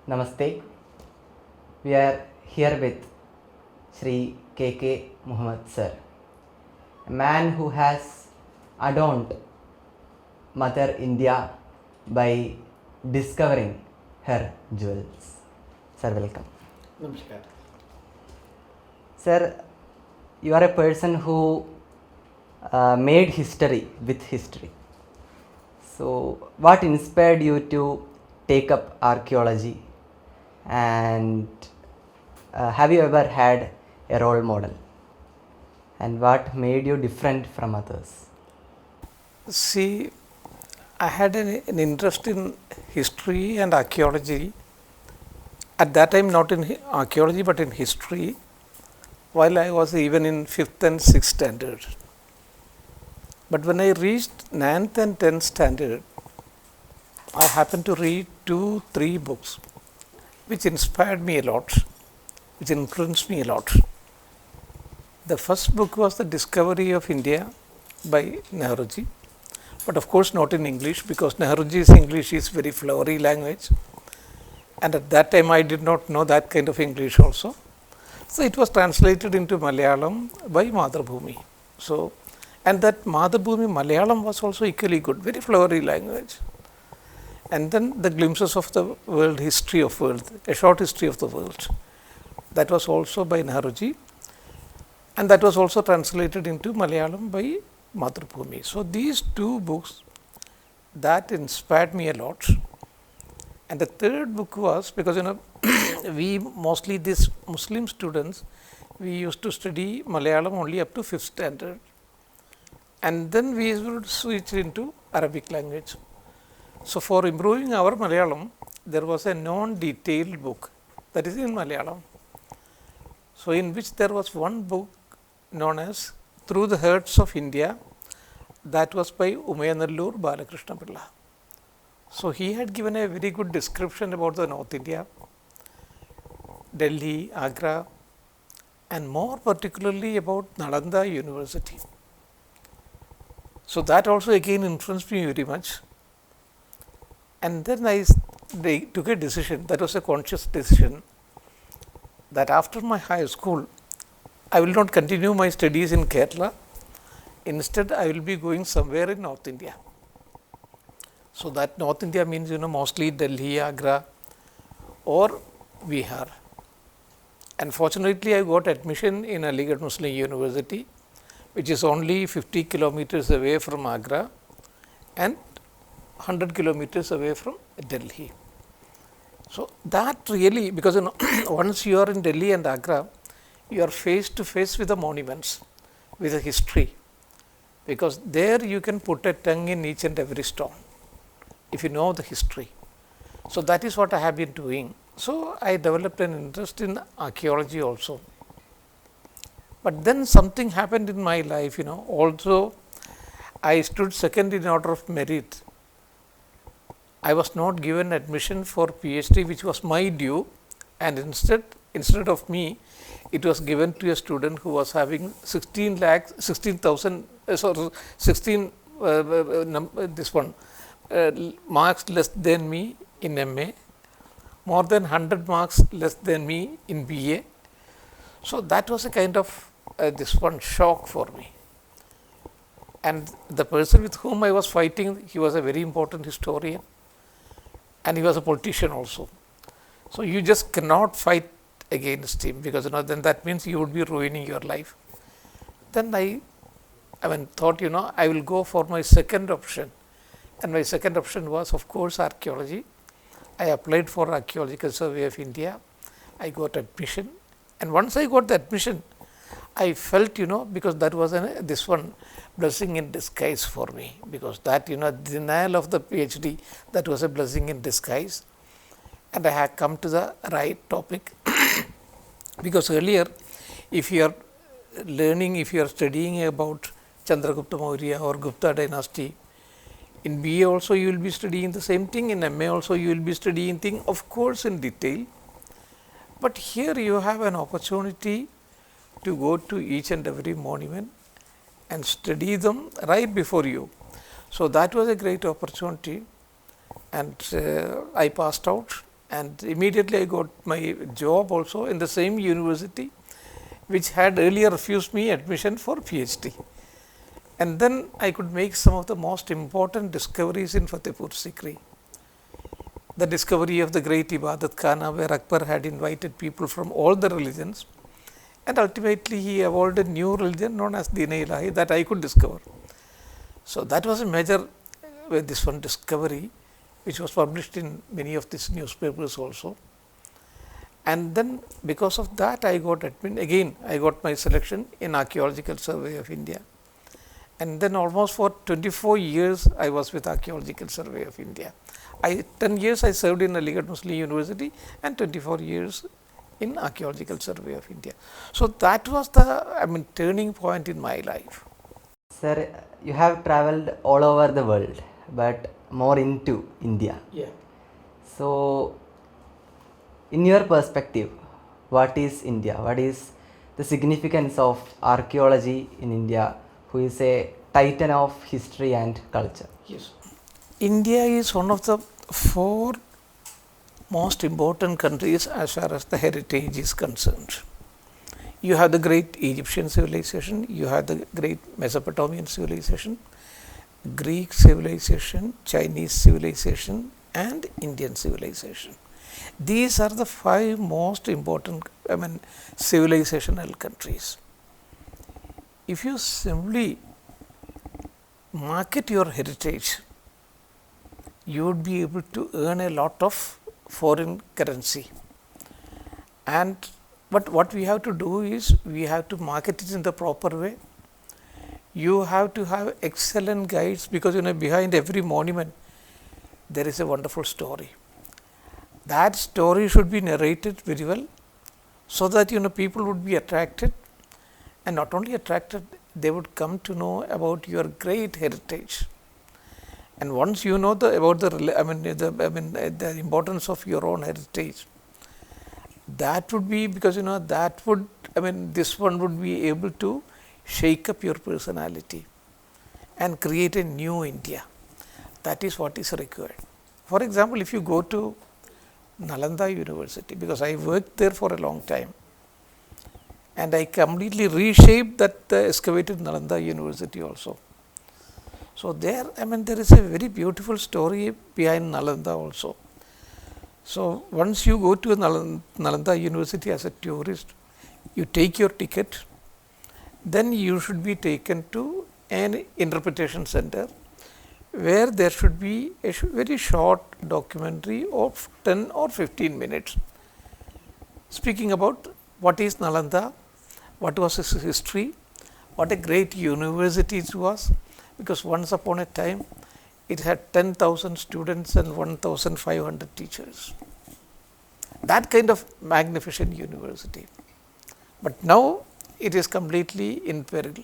Namaste. We are here with Shri Muhammed sir, a man who has adorned Mother India by discovering her jewels. Sir, welcome. Namaskar. Sir, you are a person who made history with history. So, what inspired you to take up archaeology, and have you ever had a role model, and what made you different from others? See, I had an interest in history and archaeology. At that time, not in archaeology but in history, while I was even in 5th and 6th standard. But when I reached 9th and 10th standard, I happened to read 2-3 books which inspired me a lot, which influenced me a lot. The first book was The Discovery of India by Nehruji, but of course not in English, because Nehruji's English is very flowery language, and at that time I did not know that kind of English also. So it was translated into Malayalam by Madhubhumi. So, and that Madhubhumi Malayalam was also equally good, very flowery language. And then the glimpses of the world, history of world, a short history of the world, that was also by Nehruji, and that was also translated into Malayalam by Madhubhumi. So these two books that inspired me a lot. And the third book was, because we mostly these Muslim students, we used to study Malayalam only up to 5th standard, and then we would switch into Arabic language. So for improving our Malayalam, there was a non-detailed book that is in Malayalam. So in which there was one book known as Through the Hearts of India, that was by Umayanallur Balakrishna Pilla. So he had given a very good description about the North India, Delhi, Agra, and more particularly about Nalanda University. So that also again influenced me very much. And then they took a decision, that was a conscious decision, that after my high school, I will not continue my studies in Kerala. Instead, I will be going somewhere in North India. So that North India means, mostly Delhi, Agra or Bihar. And fortunately, I got admission in Aligarh Muslim University, which is only 50 kilometers away from Agra and 100 kilometers away from Delhi. So that really, because once you are in Delhi and Agra, you are face to face with the monuments, with the history, because there you can put a tongue in each and every stone if you know the history. So that is what I have been doing. So I developed an interest in archaeology also. But then something happened in my life, although I stood second in order of merit, I was not given admission for PhD, which was my due, and instead of me, it was given to a student who was having 16,000 marks less than me in MA, more than 100 marks less than me in BA. So that was a kind of shock for me. And the person with whom I was fighting, he was a very important historian, and he was a politician also. So you just cannot fight against him, because then that means you would be ruining your life. Then I thought, I will go for my second option, and my second option was, of course, archaeology. I applied for Archaeological Survey of India. I got admission, and once I got the admission, I felt, because that was blessing in disguise for me, because that, denial of the PhD, that was a blessing in disguise. And I had come to the right topic, because earlier, if you are learning, if you are studying about Chandragupta Maurya or Gupta dynasty, in BA also you will be studying the same thing, in MA also you will be studying thing, of course in detail. But here you have an opportunity to go to each and every monument and study them right before you. So that was a great opportunity, and I passed out and immediately I got my job also in the same university which had earlier refused me admission for PhD. And then I could make some of the most important discoveries in Fatehpur Sikri. The discovery of the great Ibadat Khana, where Akbar had invited people from all the religions, and ultimately he evolved a new religion known as Deen-e-Ilahi that I could discover. So that was a major this one discovery, which was published in many of these newspapers also. And then because of that I got admin, again I got my selection in Archaeological Survey of India. And then almost for 24 years I was with Archaeological Survey of India. 10 years I served in Aligarh Muslim University and 24 years in Archaeological Survey of India. So that was the turning point in my life. Sir, you have traveled all over the world, but more into India. Yeah. So, in your perspective, what is India? What is the significance of archaeology in India, who is a titan of history and culture? Yes. India is one of the 4 most important countries as far as the heritage is concerned. You have the great Egyptian civilization, you have the great Mesopotamian civilization, Greek civilization, Chinese civilization and Indian civilization. These are the 5 most important civilizational countries. If you simply market your heritage, you would be able to earn a lot of foreign currency. But what we have to do is, we have to market it in the proper way. You have to have excellent guides, because behind every monument there is a wonderful story. That story should be narrated very well, so that people would be attracted, and not only attracted, they would come to know about your great heritage. And once you know about the importance of your own heritage, that would be, because that would this one would be able to shake up your personality and create a new India. That is what is required. For example, if you go to Nalanda University, because I worked there for a long time, and I completely reshaped that excavated Nalanda University also. So there, there is a very beautiful story behind Nalanda also. So once you go to Nalanda University as a tourist, you take your ticket, then you should be taken to an interpretation center, where there should be a very short documentary of 10 or 15 minutes speaking about what is Nalanda, what was its history, what a great university it was, because once upon a time it had 10,000 students and 1,500 teachers. That kind of magnificent university. But now it is completely in peril.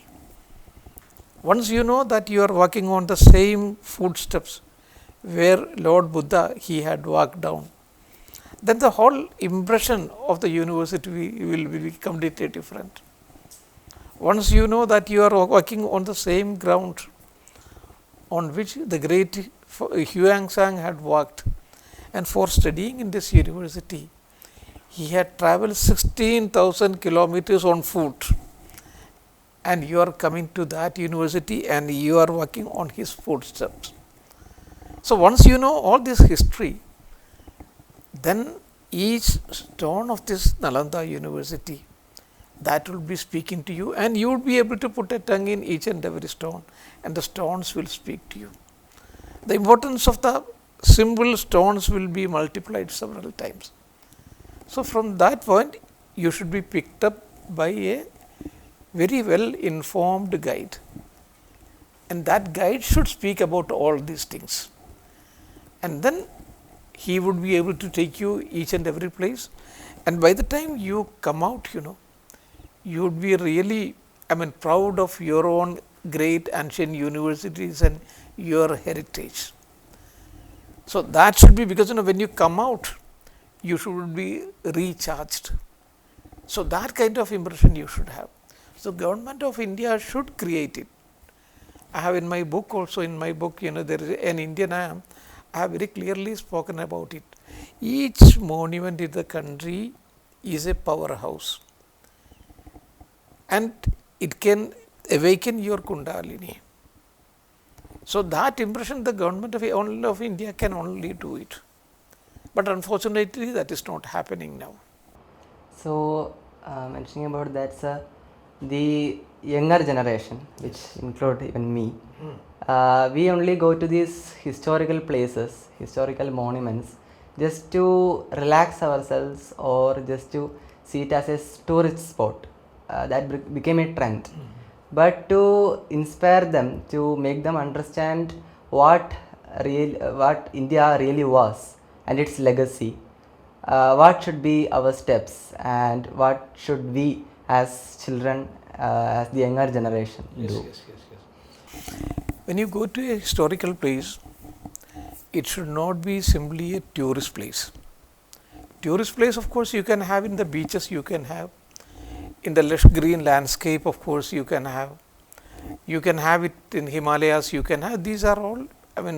Once you know that you are walking on the same footsteps where Lord Buddha he had walked down, then the whole impression of the university will be completely different. Once you know that you are walking on the same ground on which the great Huangsang had walked, and for studying in this university, he had travelled 16,000 kilometers on foot, and you are coming to that university and you are walking on his footsteps. So once you know all this history, then each stone of this Nalanda University, that will be speaking to you, and you will be able to put a tongue in each and every stone, and the stones will speak to you. The importance of the simple stones will be multiplied several times. So from that point, you should be picked up by a very well informed guide, and that guide should speak about all these things, and then he would be able to take you each and every place, and by the time you come out, you would be really proud of your own great ancient universities and your heritage. So that should be, because when you come out, you should be recharged. So that kind of impression you should have. So government of India should create it. I have in my book also, there is an Indian I am, I have very clearly spoken about it. Each monument in the country is a powerhouse, and it can awaken your Kundalini. So, that impression the government of India can only do it, but unfortunately that is not happening now. So, mentioning about that, sir, the younger generation, which include even me, we only go to these historical places, historical monuments, just to relax ourselves or just to see it as a tourist spot. That became a trend. But to inspire them, to make them understand what what India really was and its legacy, what should be our steps and what should we as children, as the younger generation do. When you go to a historical place, it should not be simply a tourist place. Tourist place, of course, you can have in the beaches, you can have in the lush green landscape, of course, you can have it in Himalayas, you can have, these are all,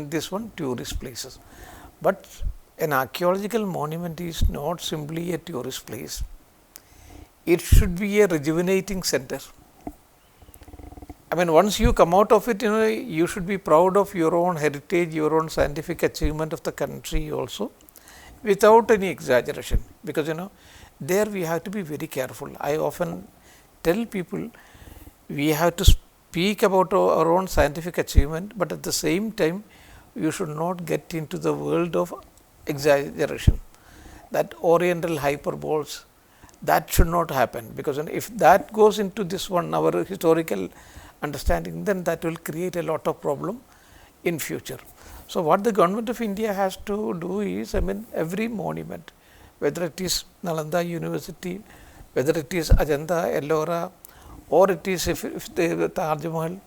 this one tourist places. But an archaeological monument is not simply a tourist place. It should be a rejuvenating center. Once you come out of it, you should be proud of your own heritage, your own scientific achievement of the country also, without any exaggeration, because there we have to be very careful. I often tell people we have to speak about our own scientific achievement, but at the same time you should not get into the world of exaggeration, that oriental hyperboles, that should not happen, because if that goes into this one, our historical understanding, then that will create a lot of problem in future. So, what the government of India has to do is, every monument, whether it is Nalanda University, whether it is Ajanta, Ellora, or it is if the Taj Mahal,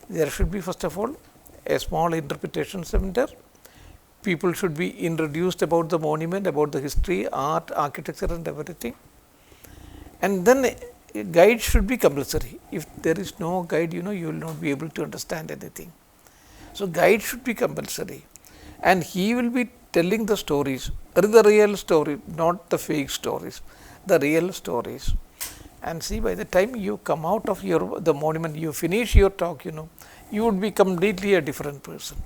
there should be first of all a small interpretation center. People should be introduced about the monument, about the history, art, architecture and everything. And then a guide should be compulsory. If there is no guide, you will not be able to understand anything. So, guide should be compulsory, and he will be telling the stories, the real story, not the fake stories, the real stories. And see, by the time you come out of the monument, you finish your talk, you would be completely a different person.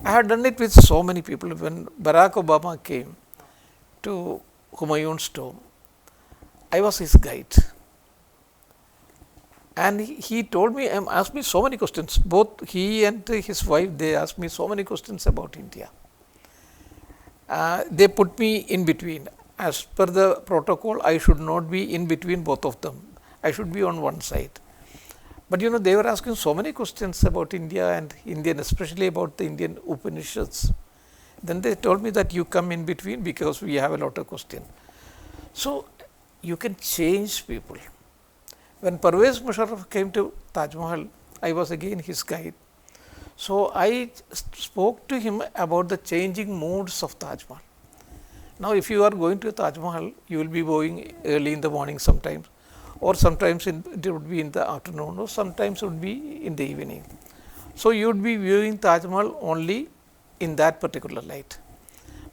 I have done it with so many people. When Barack Obama came to Humayun's tomb, I was his guide. And he told me, asked me so many questions, both he and his wife, they asked me so many questions about India. They put me in between. As per the protocol, I should not be in between both of them. I should be on one side. But they were asking so many questions about India and Indian, especially about the Indian Upanishads. Then they told me that you come in between because we have a lot of questions. So, you can change people. When Parvez Musharraf came to Taj Mahal, I was again his guide. So, I spoke to him about the changing moods of Taj Mahal. Now, if you are going to Taj Mahal, you will be going early in the morning sometimes, or sometimes it would be in the afternoon, or sometimes it would be in the evening. So, you would be viewing Taj Mahal only in that particular light.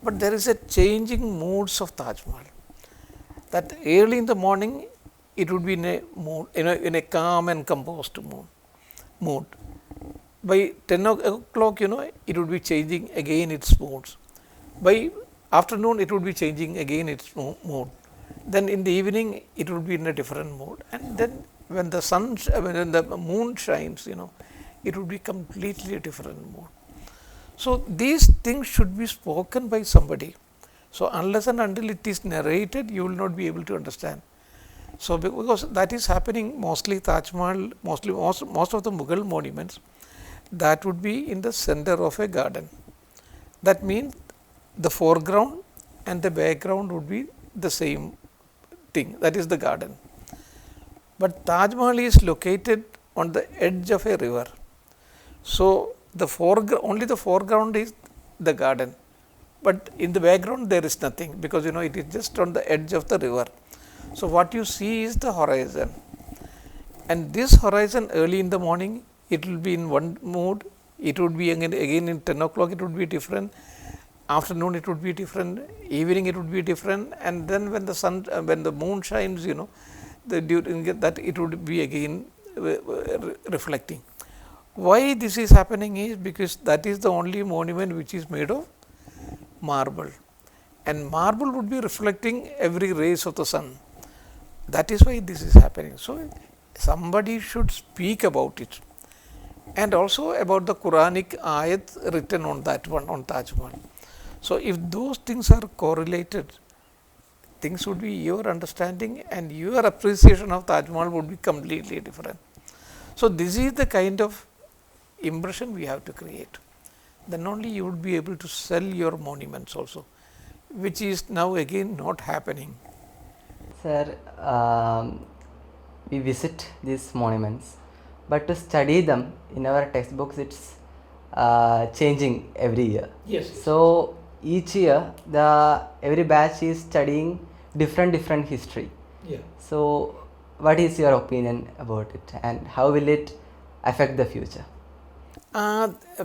But there is a changing moods of Taj Mahal, that early in the morning it would be in a mood, in a calm and composed mood. By 10 o'clock, it would be changing again its moods. By afternoon, it would be changing again its mood. Then in the evening, it would be in a different mood. And then when the when the moon shines, it would be completely a different mood. So, these things should be spoken by somebody. So, unless and until it is narrated, you will not be able to understand. So, because that is happening mostly Taj Mahal, most of the Mughal monuments, that would be in the center of a garden. That means the foreground and the background would be the same thing, that is the garden. But Taj Mahal is located on the edge of a river. So, only the foreground is the garden, but in the background there is nothing, because it is just on the edge of the river. So, what you see is the horizon, and this horizon early in the morning it will be in one mood, it would be again in 10 o'clock it would be different, afternoon it would be different, evening it would be different, and then when the sun, when the moon shines, during that it would be again reflecting. Why this is happening is because that is the only monument which is made of marble, and marble would be reflecting every rays of the sun. That is why this is happening. So, somebody should speak about it, and also about the Quranic ayat written on that one, on Taj Mahal. So, if those things are correlated, things would be, your understanding and your appreciation of Taj Mahal would be completely different. So, this is the kind of impression we have to create. Then only you would be able to sell your monuments also, which is now again not happening. Sir, we visit these monuments, but to study them in our textbooks, it's changing every year. Yes. So each year, every batch is studying different history. Yeah. So, what is your opinion about it, and how will it affect the future?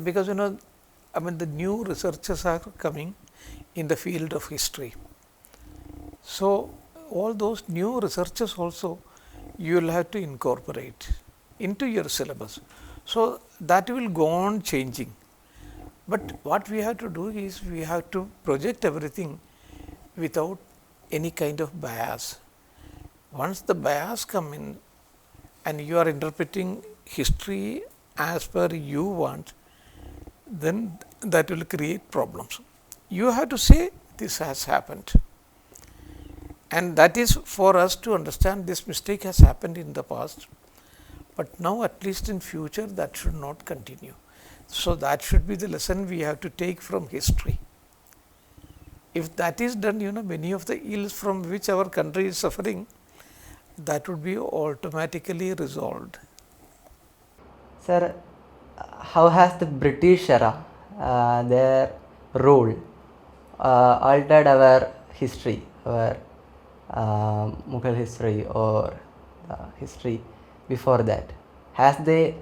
Because the new researchers are coming in the field of history. So, all those new researchers also you will have to incorporate into your syllabus. So, that will go on changing. But what we have to do is we have to project everything without any kind of bias. Once the bias come in and you are interpreting history as per you want, then that will create problems. You have to say this has happened, and that is for us to understand this mistake has happened in the past, but now at least in future that should not continue. So, that should be the lesson we have to take from history. If that is done, many of the ills from which our country is suffering, that would be automatically resolved. Sir, how has the British era, their rule, altered our history, our Mughal history or history before that? Has they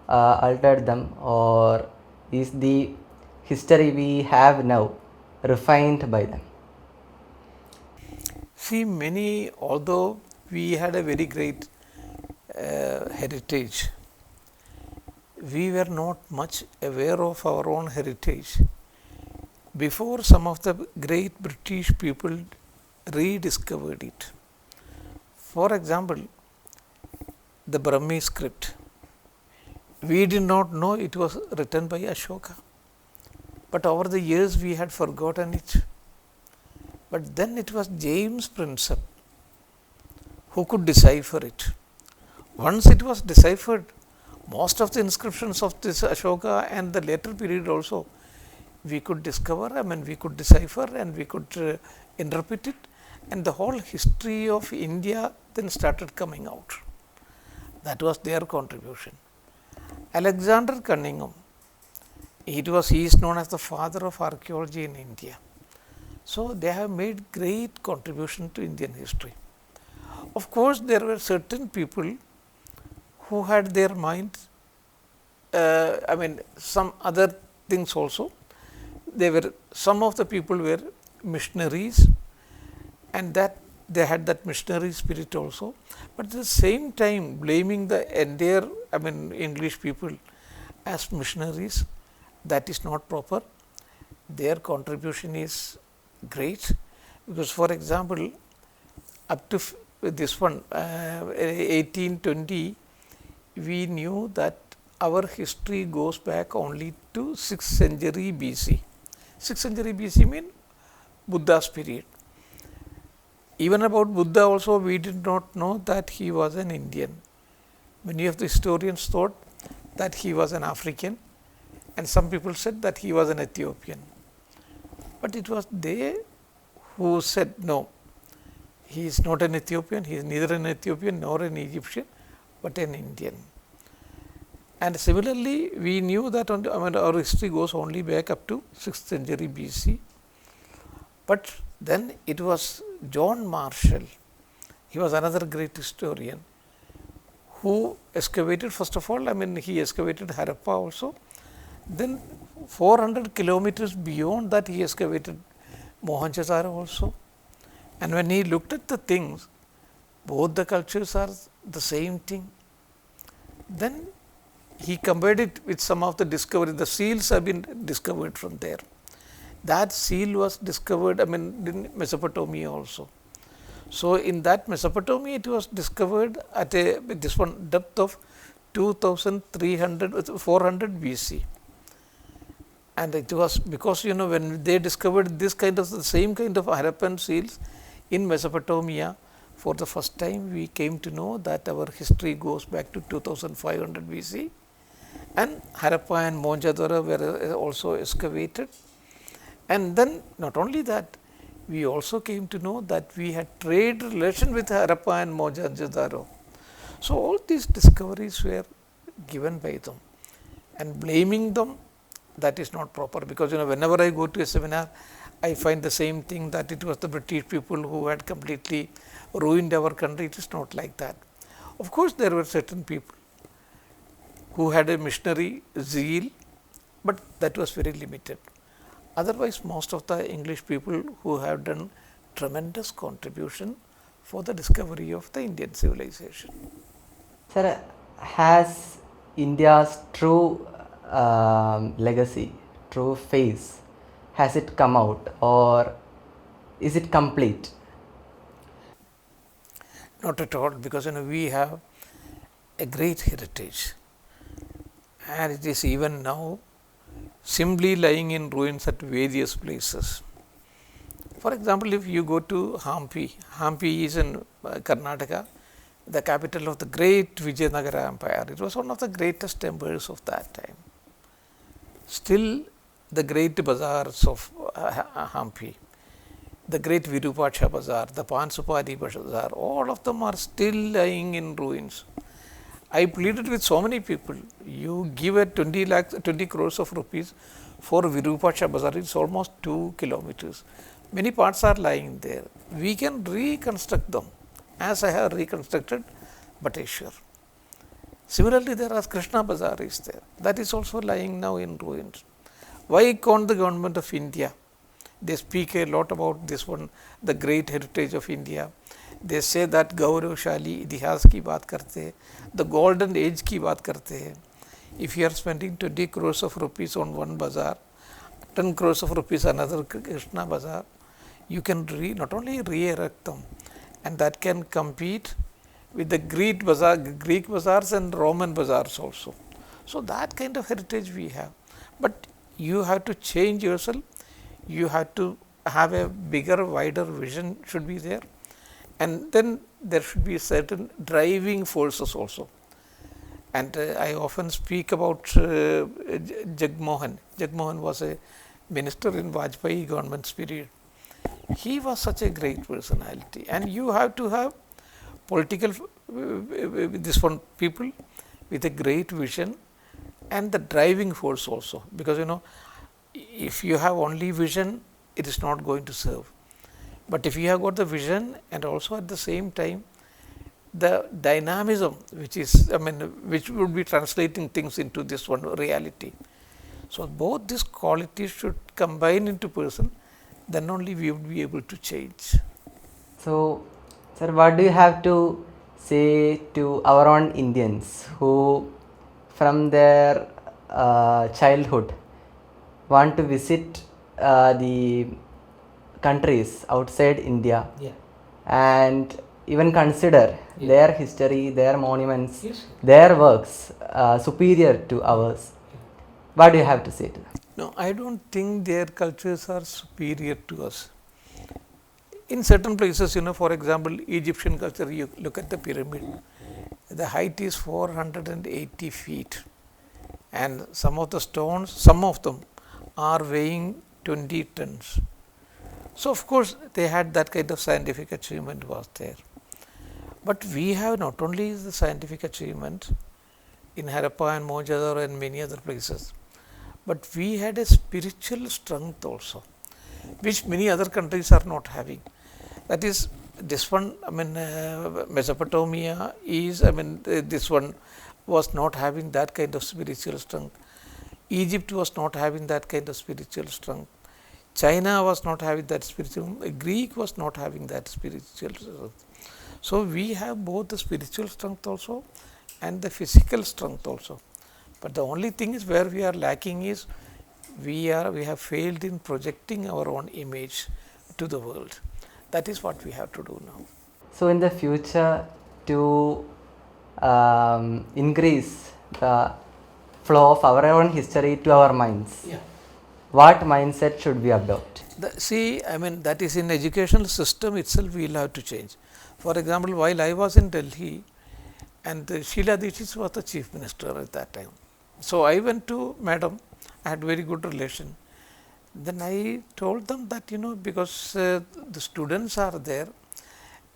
altered them, or is the history we have now refined by them? See, although we had a very great heritage, we were not much aware of our own heritage before some of the great British people rediscovered it. For example, the Brahmi script, we did not know it was written by Ashoka, but over the years we had forgotten it. But then it was James Prinsep who could decipher it. Once it was deciphered, most of the inscriptions of this Ashoka and the later period also, we could discover, we could decipher and we could interpret it, and the whole history of India then started coming out. That was their contribution. Alexander Cunningham, he is known as the father of archaeology in India. So, they have made great contribution to Indian history. Of course, there were certain people who had their mind, some other things also. Some of the people were missionaries, and that they had that missionary spirit also, but at the same time blaming the entire English people as missionaries, that is not proper. Their contribution is great, because for example, up to this one 1820, we knew that our history goes back only to 6th century BC. 6th century BC means Buddha's period. Even about Buddha also, we did not know that he was an Indian. Many of the historians thought that he was an African, and some people said that he was an Ethiopian. But it was they who said, no, he is not an Ethiopian, he is neither an Ethiopian nor an Egyptian, but an Indian. And similarly, we knew that our history goes only back up to 6th century BC. But then it was John Marshall, he was another great historian, who excavated, first of all, he excavated Harappa also, then 400 kilometers beyond that he excavated Mohenjo-daro also. And when he looked at the things, both the cultures are the same thing. Then he compared it with some of the discovery. The seals have been discovered from there. That seal was discovered, in Mesopotamia also. So, in that Mesopotamia, it was discovered at a this one depth of 400 BC. And it was because when they discovered this kind of the same kind of Harappan seals in Mesopotamia, for the first time we came to know that our history goes back to 2500 BC, and Harappa and Mohenjo-daro were also excavated. And then not only that, we also came to know that we had trade relation with Harappa and Mohenjo-daro. So, all these discoveries were given by them, and blaming them, that is not proper, because whenever I go to a seminar, I find the same thing, that it was the British people who had completely ruined our country. It is not like that. Of course, there were certain people who had a missionary zeal, but that was very limited. Otherwise, most of the English people who have done tremendous contribution for the discovery of the Indian civilization. Sir, has India's true legacy, true face, has it come out, or is it complete? Not at all, because we have a great heritage, and it is even now simply lying in ruins at various places. For example, if you go to Hampi, Hampi is in Karnataka, the capital of the great Vijayanagara Empire. It was one of the greatest temples of that time. Still, the great bazaars of Hampi, the great Virupaksha bazaar, the Pansupadi bazaar, all of them are still lying in ruins. I pleaded with so many people, you give a 20 crores of rupees for Virupaksha bazaar, it is almost 2 kilometers. Many parts are lying there. We can reconstruct them, as I have reconstructed Bateshwar. Similarly, there is Krishna bazaar is there, that is also lying now in ruins. Why can't the government of India? They speak a lot about this one, the great heritage of India. They say that Gauravshali Itihas ki baat karte hai, the golden age ki baat karte hai. If you are spending 20 crores of rupees on one bazaar, 10 crores of rupees another Krishna bazaar, you can not only re-erect them, and that can compete with the Greek bazaars and Roman bazaars also. So, that kind of heritage we have, but you have to change yourself, you have to have a bigger, wider vision should be there, and then there should be certain driving forces also. And I often speak about Jagmohan. Jagmohan was a minister in Vajpayee government's period. He was such a great personality, and you have to have political people with a great vision and the driving force also, because if you have only vision, it is not going to serve. But if you have got the vision and also at the same time the dynamism, which is which would be translating things into this one reality. So, both these qualities should combine into person, then only we would be able to change. So, sir, what do you have to say to our own Indians who from their childhood want to visit the countries outside India, and even consider their history, their monuments, their works superior to ours? What do you have to say to them? No, I don't think their cultures are superior to us. In certain places, for example, Egyptian culture, you look at the pyramid, the height is 480 feet, and some of the stones, some of them are weighing 20 tons. So, of course, they had that kind of scientific achievement was there. But we have not only the scientific achievement in Harappa and Mohenjo-daro and many other places, but we had a spiritual strength also, which many other countries are not having. That is, this one, Mesopotamia is, this one was not having that kind of spiritual strength. Egypt was not having that kind of spiritual strength. China was not having that spiritual, Greek was not having that spiritual strength. So, we have both the spiritual strength also and the physical strength also. But the only thing is where we are lacking is we have failed in projecting our own image to the world. That is what we have to do now. So in the future, to increase the flow of our own history to our minds, what mindset should we adopt? See, I mean, that is in educational system itself we will have to change. For example, while I was in Delhi and Sheila Dikshit was the chief minister at that time. So, I went to madam, I had very good relation. Then I told them that because the students are there,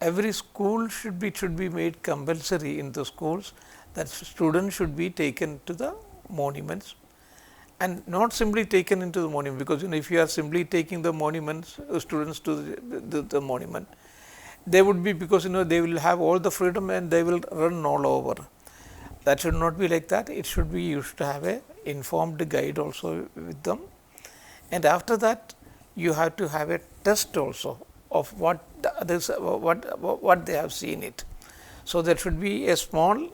every school should be made compulsory in the schools, that students should be taken to the monuments and not simply taken into the monument, because if you are simply taking the monuments students to the monument, they would be, because they will have all the freedom and they will run all over. That should not be like that. It should be, you should have a informed guide also with them, and after that you have to have a test also of what they have seen it. So, there should be a small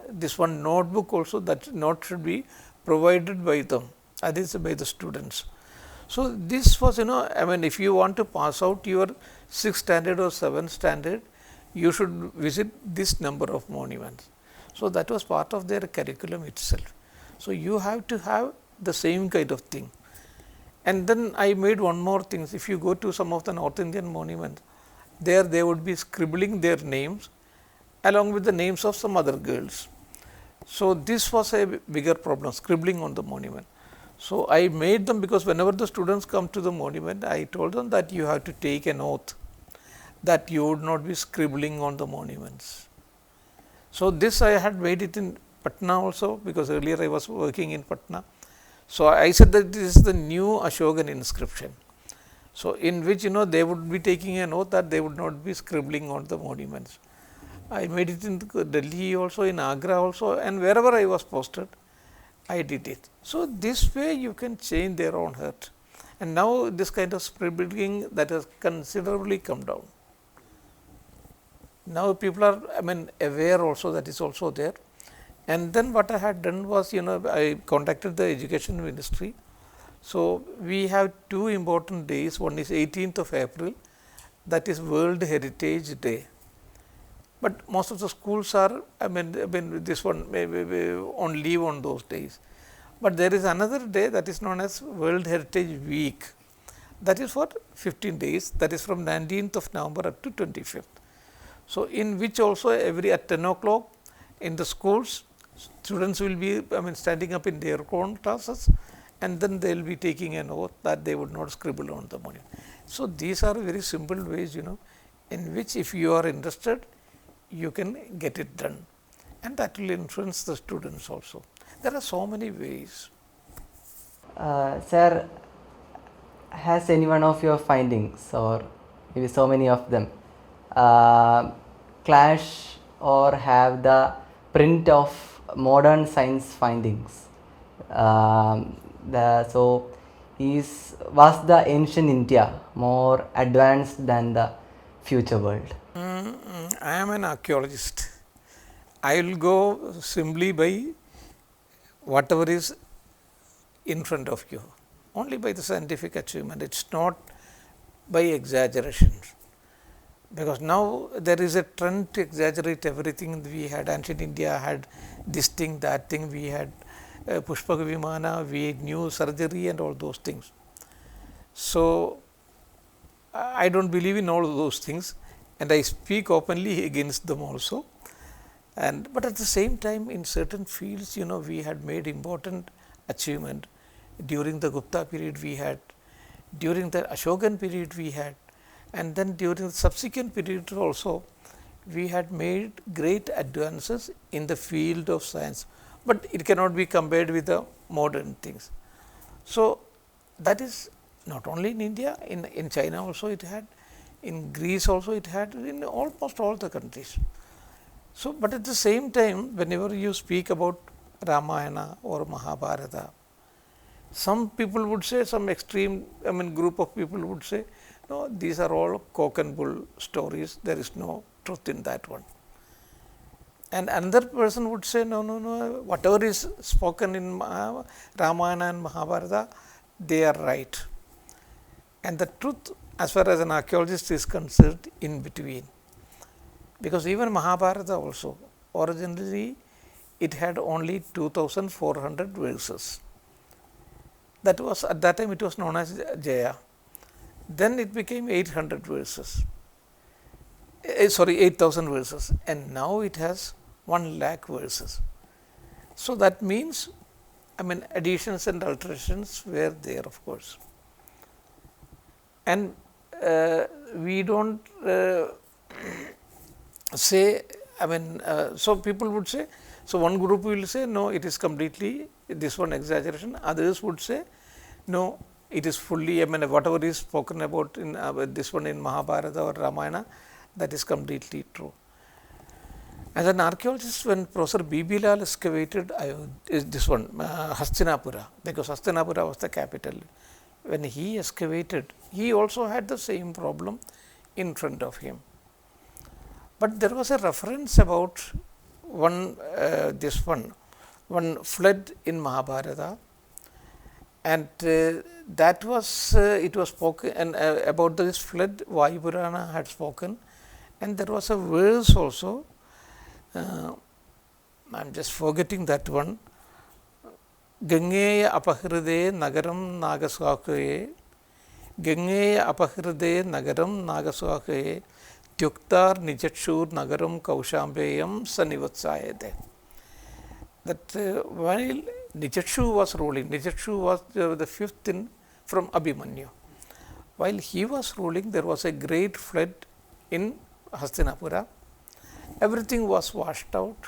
notebook also, that note should be provided by them, that is by the students. So, this was I mean, if you want to pass out your 6th standard or 7th standard, you should visit this number of monuments. So, that was part of their curriculum itself. So, you have to have the same kind of thing. And then I made one more thing. If you go to some of the North Indian monuments, there they would be scribbling their names along with the names of some other girls. So, this was a bigger problem, scribbling on the monument. So, I made them, because whenever the students come to the monument, I told them that you have to take an oath that you would not be scribbling on the monuments. So, this I had made it in Patna also, because earlier I was working in Patna. So, I said that this is the new Ashokan inscription. So, in which they would be taking an oath that they would not be scribbling on the monuments. I made it in Delhi also, in Agra also, and wherever I was posted, I did it. So, this way you can change their own heart, and now this kind of scribbling that has considerably come down. Now, people are aware also, that is also there. And then what I had done was, I contacted the education ministry. So, we have 2 important days. One is 18th of April, that is World Heritage Day. But most of the schools are, this one may be on leave on those days. But there is another day that is known as World Heritage Week. That is for 15 days. That is from 19th of November up to 25th. So, in which also at 10 o'clock in the schools, students will be standing up in their own classes, and then they will be taking an oath that they would not scribble on the monument. So, these are very simple ways in which if you are interested, you can get it done, and that will influence the students also. There are so many ways. Sir, has any one of your findings, or maybe so many of them, clash or have the print of modern science findings? Was the ancient India more advanced than the future world? I am an archaeologist. I will go simply by whatever is in front of you, only by the scientific achievement. It is not by exaggerations, because now there is a trend to exaggerate everything. We had ancient India had this thing, that thing, we had Pushpaka Vimana, we knew surgery and all those things. So, I do not believe in all those things, and I speak openly against them also. But at the same time, in certain fields, we had made important achievement. During the Gupta period we had, during the Ashokan period we had, and then during the subsequent period also, we had made great advances in the field of science, but it cannot be compared with the modern things. So, that is not only in India, in China also it had, in Greece also it had, in almost all the countries. So, but at the same time, whenever you speak about Ramayana or Mahabharata, Some people would say, some extreme, group of people would say, no, these are all cock and bull stories, there is no truth in that one. And another person would say, no, whatever is spoken in Ramayana and Mahabharata, they are right. And the truth, as far as an archaeologist is concerned, in between. Because even Mahabharata also, originally it had only 2400 verses. That was, at that time it was known as Jaya. Then it became 800 verses. 8,000 verses, and now it has 1 lakh verses. So that means, additions and alterations were there, of course. And we don't say, so people would say, so one group will say, no, it is completely this one exaggeration. Others would say, no, it is fully, whatever is spoken about in this one in Mahabharata or Ramayana, that is completely true. As an archaeologist, when Professor B.B. Lal excavated this one, Hastinapura, because Hastinapura was the capital, when he excavated, he also had the same problem in front of him. But there was a reference about one flood in Mahabharata, and that was it was spoken, and about this flood Vayu Purana had spoken, and there was a verse also. I am just forgetting that one. Gangeya apahride nagaram nagaswakaye, Gangeya apahride nagaram nagaswakaye, Tyuktar nijachur nagaram kaushambeyam sanivatsayade. That while Nijakshu was ruling, Nijakshu was the fifth from Abhimanyu. While he was ruling, there was a great flood in Hastinapura. Everything was washed out,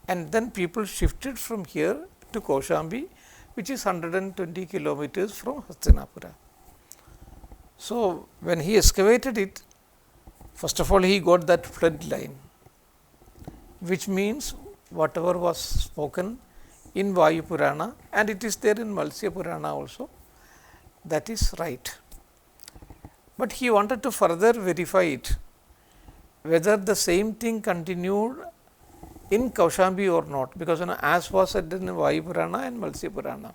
and then people shifted from here to Kaushambi, which is 120 kilometers from Hastinapura. So, when he excavated it, first of all he got that flood line, which means whatever was spoken in Vayu Purana, and it is there in Matsya Purana also, that is right. But he wanted to further verify it, whether the same thing continued in Kaushambi or not, because as was said in Vayu Purana and Matsya Purana.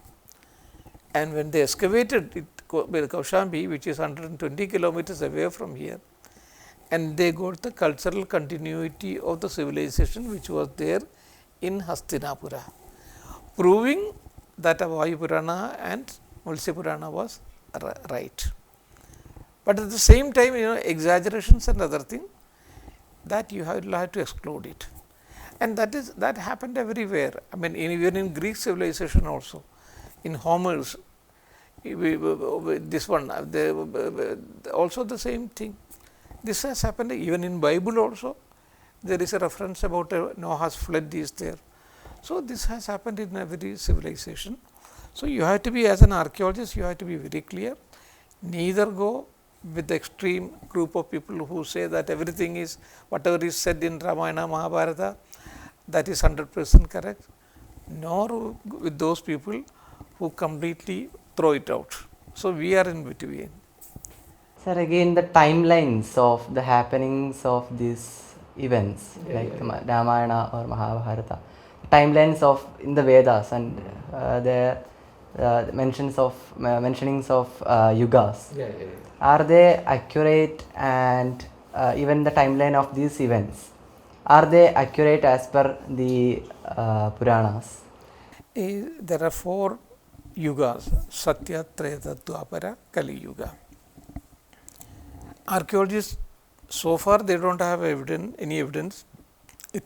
And when they excavated it, Kaushambi, which is 120 kilometers away from here, and they got the cultural continuity of the civilization which was there in Hastinapura, proving that Vayu Purana and Matsya Purana was right. But at the same time, exaggerations and other thing, that you have to exclude it, and that happened everywhere. Even in Greek civilization also, in Homer's, this one, also the same thing. This has happened even in Bible also. There is a reference about Noah's flood is there. So this has happened in every civilization. So you have to be, as an archaeologist, you have to be very clear. Neither go with the extreme group of people who say that everything is, whatever is said in Ramayana, Mahabharata, that is 100% correct, nor with those people who completely throw it out. So we are in between. Sir, again the timelines of the happenings of these events, Ramayana or Mahabharata, timelines of in the Vedas, and the mentionings of yugas. Are they accurate, and even the timeline of these events, are they accurate as per the Puranas? There are 4 yugas: Satya, Treta, Dwapara, Kali Yuga. Archaeologists, so far they do not have any evidence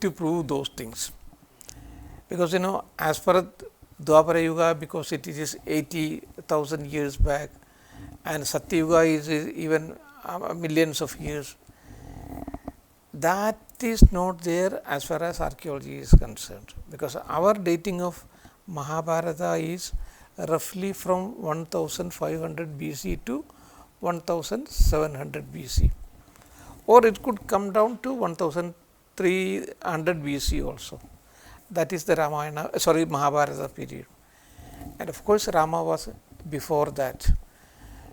to prove those things, because as per Dwapara Yuga, because it is 80,000 years back, and Satya Yuga is even millions of years, that is not there as far as archaeology is concerned, because our dating of Mahabharata is roughly from 1500 BC to 1700 BC, or it could come down to 1300 BC also. That is the Mahabharata period. and of course Rama was before that.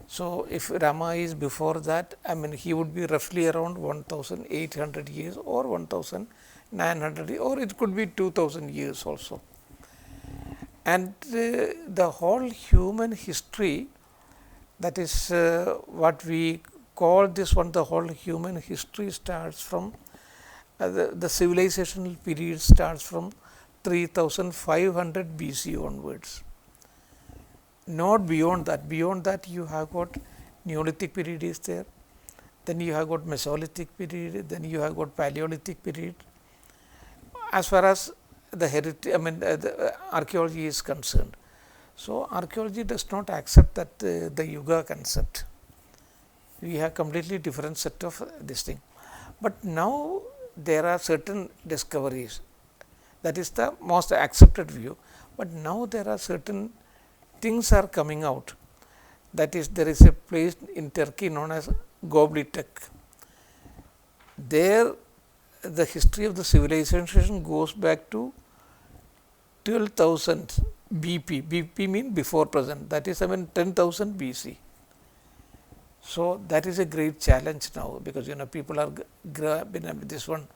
So, if Rama is before that, I mean he would be roughly around 1800 years or 1900 or it could be 2000 years also. And the whole human history, that is what we call this one, the whole human history starts from the civilizational period starts from 3500 BC onwards. Not beyond that. Beyond that, you have got Neolithic period is there, then you have got Mesolithic period, then you have got Paleolithic period. As far as the heritage, I mean the archaeology is concerned. So, archaeology does not accept that the Yuga concept. We have completely different set of this thing. But now there are certain discoveries, that is the most accepted view, but now there are certain things are coming out, that is there is a place in Turkey known as Gobli Tepe. There the history of the civilization goes back to 12,000 BP. BP means before present, that is 10,000 BC. So, that is a great challenge now, because people are grabbing this one,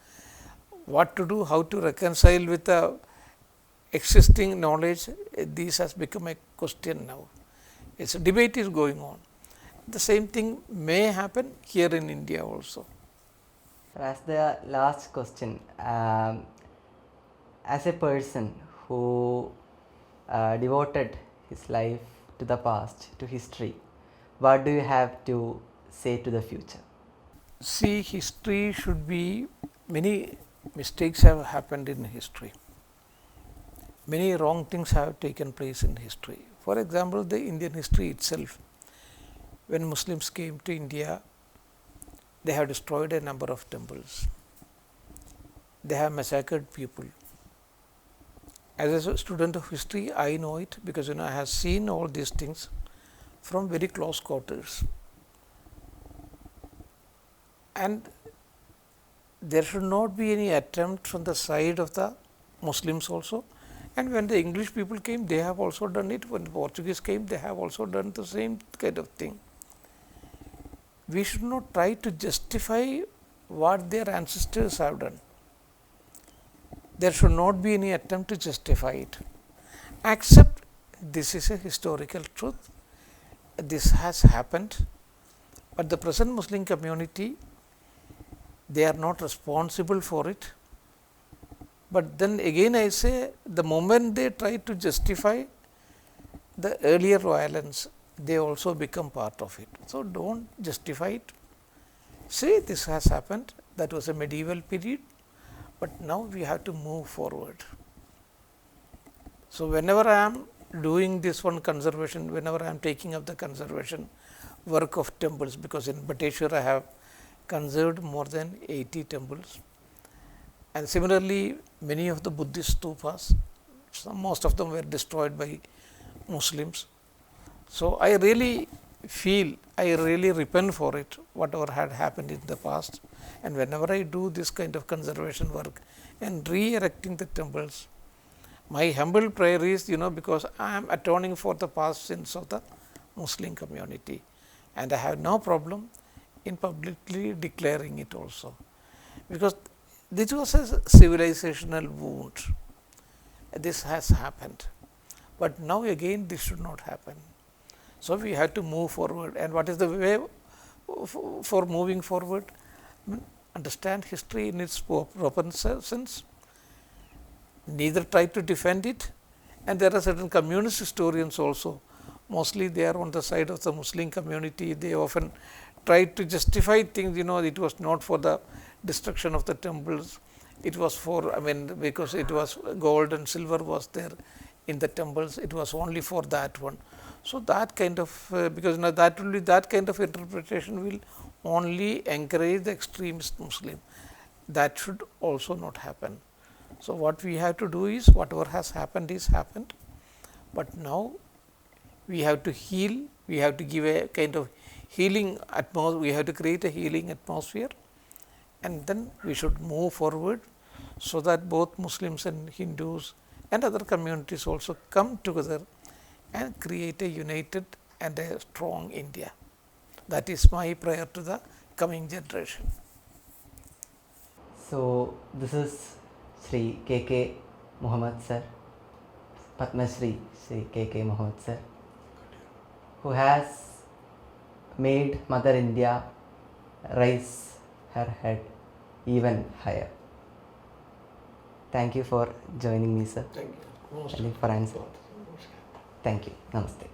what to do, how to reconcile with the existing knowledge. This has become a question now. It's a debate is going on. The same thing may happen here in India also. As the last question, as a person who devoted his life to the past, to history, what do you have to say to the future? See, history should be, many mistakes have happened in history. Many wrong things have taken place in history. For example, the Indian history itself, when Muslims came to India, they have destroyed a number of temples. They have massacred people. As a student of history, I know it, because I have seen all these things from very close quarters. And there should not be any attempt from the side of the Muslims also. And when the English people came, they have also done it. When the Portuguese came, they have also done the same kind of thing. We should not try to justify what their ancestors have done. There should not be any attempt to justify it. Accept this is a historical truth. This has happened, but the present Muslim community, they are not responsible for it. But then again I say, the moment they try to justify the earlier violence, they also become part of it. So, do not justify it. Say this has happened, that was a medieval period, but now we have to move forward. So, whenever I am doing this one conservation, whenever I am taking up the conservation work of temples, because in Bateshwar I have conserved more than 80 temples, and similarly many of the Buddhist stupas, most of them were destroyed by Muslims. So, I really feel, I really repent for it, whatever had happened in the past, and whenever I do this kind of conservation work and re-erecting the temples, my humble prayer is, because I am atoning for the past sins of the Muslim community, and I have no problem in publicly declaring it also, because this was a civilizational wound. This has happened, but now again this should not happen. So, we have to move forward, and what is the way for moving forward? Understand history in its proper sense, neither try to defend it, and there are certain communist historians also, mostly they are on the side of the Muslim community. They often try to justify things, it was not for the destruction of the temples, it was for, because it was gold and silver was there in the temples, it was only for that one. So, that kind of, because that will be, that kind of interpretation will only encourage the extremist Muslim. That should also not happen. So, what we have to do is, whatever has happened is happened, but now we have to heal, we have to give a kind of healing atmosphere, we have to create a healing atmosphere, and then we should move forward, so that both Muslims and Hindus and other communities also come together and create a united and a strong India. That is my prayer to the coming generation. So this is Shri K.K. Muhammad sir, Padma Shri K.K. Muhammad sir, who has made Mother India raise her head even higher. Thank you for joining me, sir. Thank you. Thank you for answering. Thank you. Namaste.